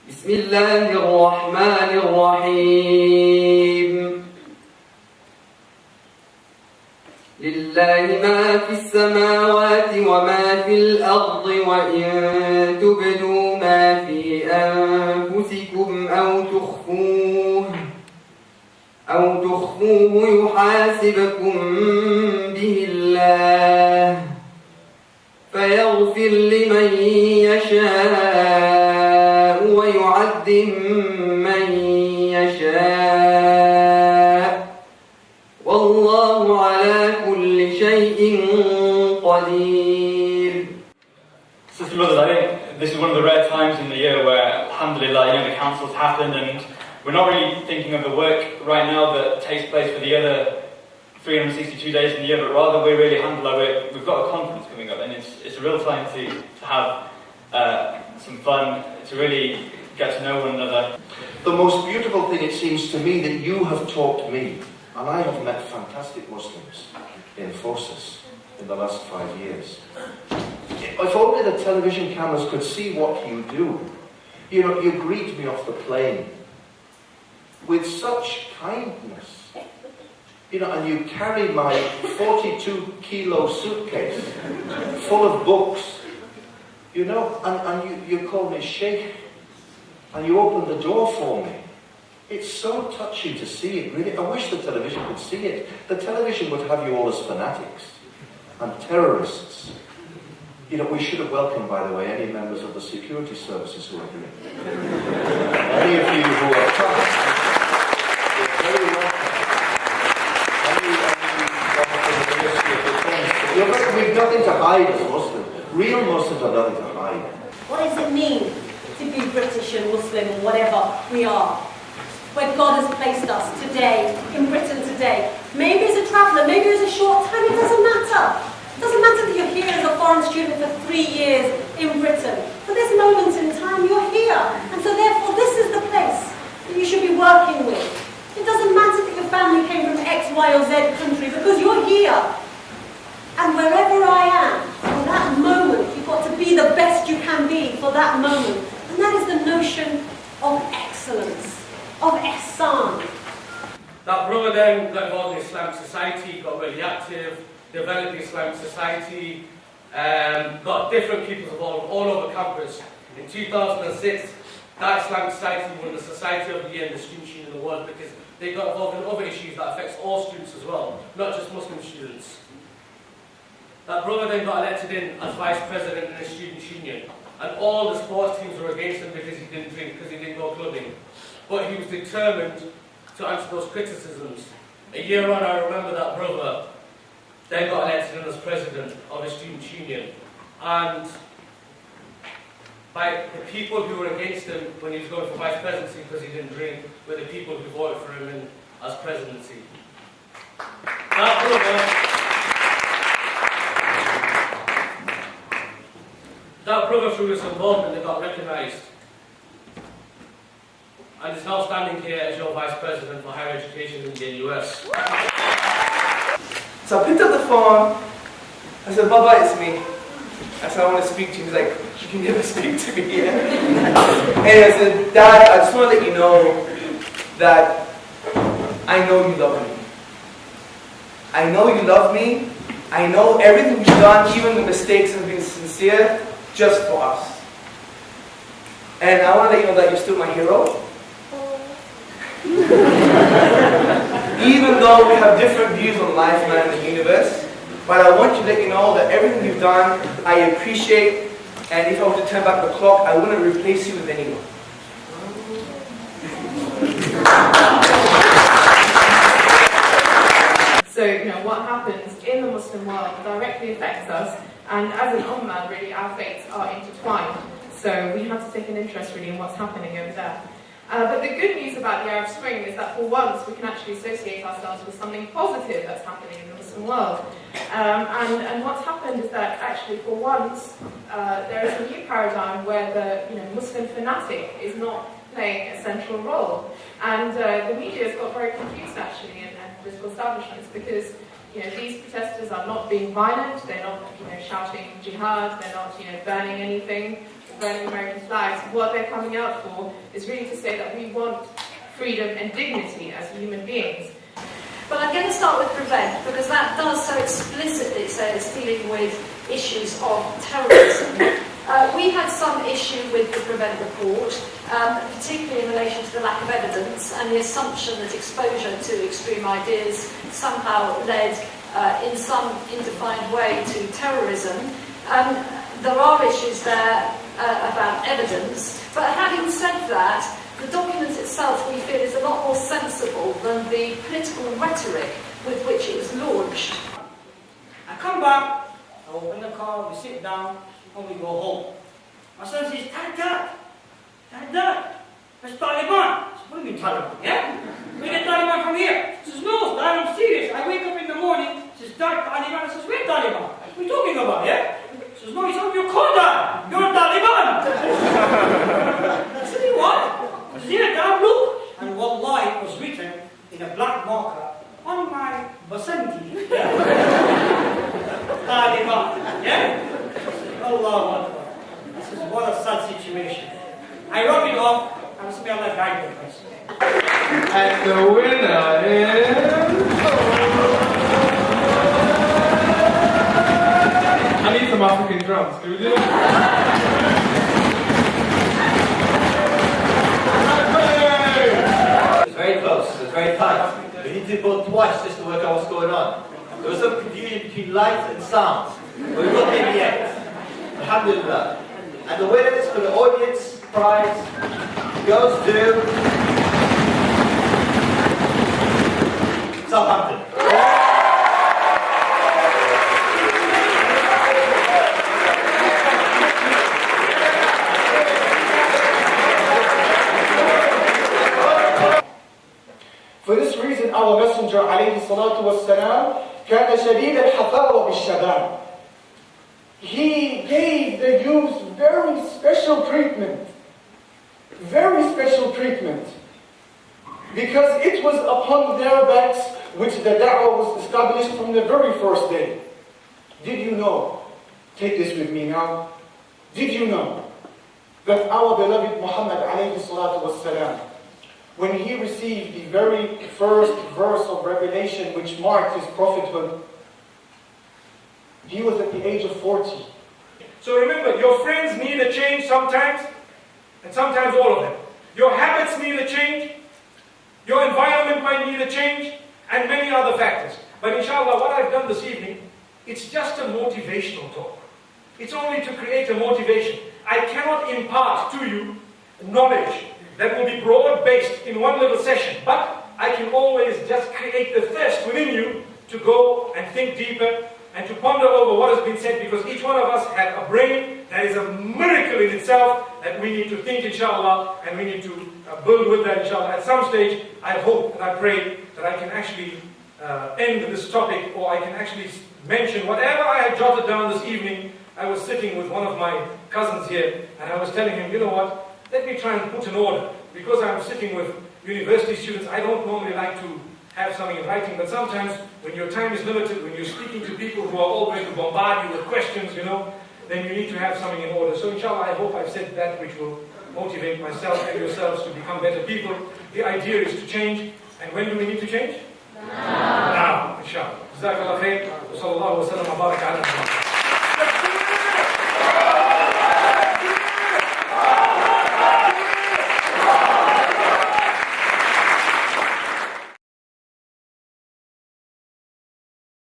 بسم الله الرحمن الرحيم لله ما في السماوات وما في الأرض وإن تبدوا ما في أنفسكم أو تخفوه يحاسبكم به الله فيغفر لمن يشاء ويعذب من يشاء والله على كل شيء قدير. Sister brothers, I think this is one of the rare times in the year where, alhamdulillah, the council's happened, and we're not really thinking of the work right now that takes place for the other 362 days in the year, but rather we're really alhamdulillah, we've got a conference coming up, and it's a real time to have some fun, to really get to know one another. The most beautiful thing, it seems to me, that you have taught me, and I have met fantastic Muslims in FOSIS in the last 5 years. If only the television cameras could see what you do. You greet me off the plane with such kindness. And you carry my 42-kilo suitcase full of books. And you call me Sheikh, and you open the door for me. It's so touching to see it, really. I wish the television could see it. The television would have you all as fanatics and terrorists. We should have welcomed, by the way, any members of the security services who are here. Any of you who are tough, you're very welcome. We've nothing to hide as Muslims. Real Muslims have nothing to hide. What does it mean to be British and Muslim or whatever we are? Where God has placed us today, in Britain today. Maybe as a traveller, maybe as a short time, it doesn't matter. It doesn't matter that you're here as a foreign student for 3 years in Britain. For this moment in time, you're here. And so therefore, this is the place that you should be working with. It doesn't matter that your family came from X, Y, or Z country, because you're here. And wherever I am, for that moment, you've got to be the best you can be for that moment. And that is the notion of excellence, of ihsan. That brother then got involved in Islamic society, got really active, developed Islamic society, got different people involved all over campus. In 2006, that Islamic society won the Society of the Year and the Student Union in the world because they got involved in other issues that affects all students as well, not just Muslim students. That brother then got elected in as vice president in the student union, and all the sports teams were against him because he didn't drink, because he didn't go clubbing. But he was determined to answer those criticisms. A year on, I remember that brother then got elected in as president of the student union, and by the people who were against him when he was going for vice presidency because he didn't drink were the people who voted for him in as presidency. That brother, through his involvement, they got recognised, and is now standing here as your vice president for higher education in the US. So I picked up the phone, I said, Baba, it's me. I said, I want to speak to you. He's like, you can never speak to me. And I said, Dad, I just want to let you know that I know you love me. I know you love me. I know everything you've done, even the mistakes, have been sincere, just for us. And I want to let you know that you're still my hero. Even though we have different views on life, man, and the universe, but I want to let you know that everything you've done, I appreciate, and if I were to turn back the clock, I wouldn't replace you with anyone. So, what happens in the Muslim world directly affects us, and as an ummah, really, our fates are intertwined. So we have to take an interest, really, in what's happening over there. But the good news about the Arab Spring is that for once we can actually associate ourselves with something positive that's happening in the Muslim world. And what's happened is that actually for once there is a new paradigm where the Muslim fanatic is not playing a central role. And the media has got very confused actually and political establishments because these protesters are not being violent, they're not shouting jihad, they're not burning anything. burning American flags, what they're coming out for is really to say that we want freedom and dignity as human beings. But I'm going to start with prevent, because that does so explicitly say it's dealing with issues of terrorism. We had some issue with the prevent report, particularly in relation to the lack of evidence and the assumption that exposure to extreme ideas somehow led in some indefined way to terrorism. There are issues there about evidence, but having said that, the document itself, we feel, is a lot more sensible than the political rhetoric with which it was launched. I come back, I open the car, we sit down, and we go home. My son says, Dad, that's Taliban. I said, what do you mean Taliban? Yeah? We get Taliban from here. He says, no, Dad, I'm serious. I wake up in the morning, he says, Dad, Taliban. I says, where Taliban? What are you talking about, yeah? He says, no, he's on your Dad. You're Taliban. I said, what? I said, yeah, Dad, look. And wallahi, it was written in a black marker on my Basanti. Taliban. Yeah? Allah Akbar. This is what a sad situation. I rub it off and smell like diapers. And the winner is... I need some African drums. Can we do that? It's very close, it's very tight. We need to vote twice just to work out what's going on. There was some confusion between lights and sound, but we got there in the end. Alhamdulillah. And the winners for the audience prize goes to Southampton. For this reason, our Messenger alayhi salatu wassalam كان شديد الحفاوة بالشباب. He gave the youth very special treatment. Very special treatment. Because it was upon their backs which the da'wah was established from the very first day. Did you know? Take this with me now. Did you know that our beloved Muhammad alayhi salatu wassalam, when he received the very first verse of revelation which marked his prophethood, he was at the age of 40. So remember, your friends need a change sometimes, and sometimes all of them. Your habits need a change, your environment might need a change, and many other factors. But inshallah, what I've done this evening, it's just a motivational talk. It's only to create a motivation. I cannot impart to you knowledge that will be broad-based in one little session, but I can always just create the thirst within you to go and think deeper and to ponder over what has been said, because each one of us has a brain that is a miracle in itself that we need to think, inshallah, and we need to build with that, inshallah. At some stage, I hope and I pray that I can actually end this topic, or I can actually mention whatever I had jotted down this evening. I was sitting with one of my cousins here, and I was telling him, you know what, let me try and put an order. Because I'm sitting with university students, I don't normally like to have something in writing, but sometimes when your time is limited, when you're speaking to people who are all going to bombard you with questions, you know, then you need to have something in order. So inshallah, I hope I've said that which will motivate myself and yourselves to become better people. The idea is to change. And when do we need to change? Now, inshallah. Jazakallah khair. Wa sallallahu wa sallam wa baraka ala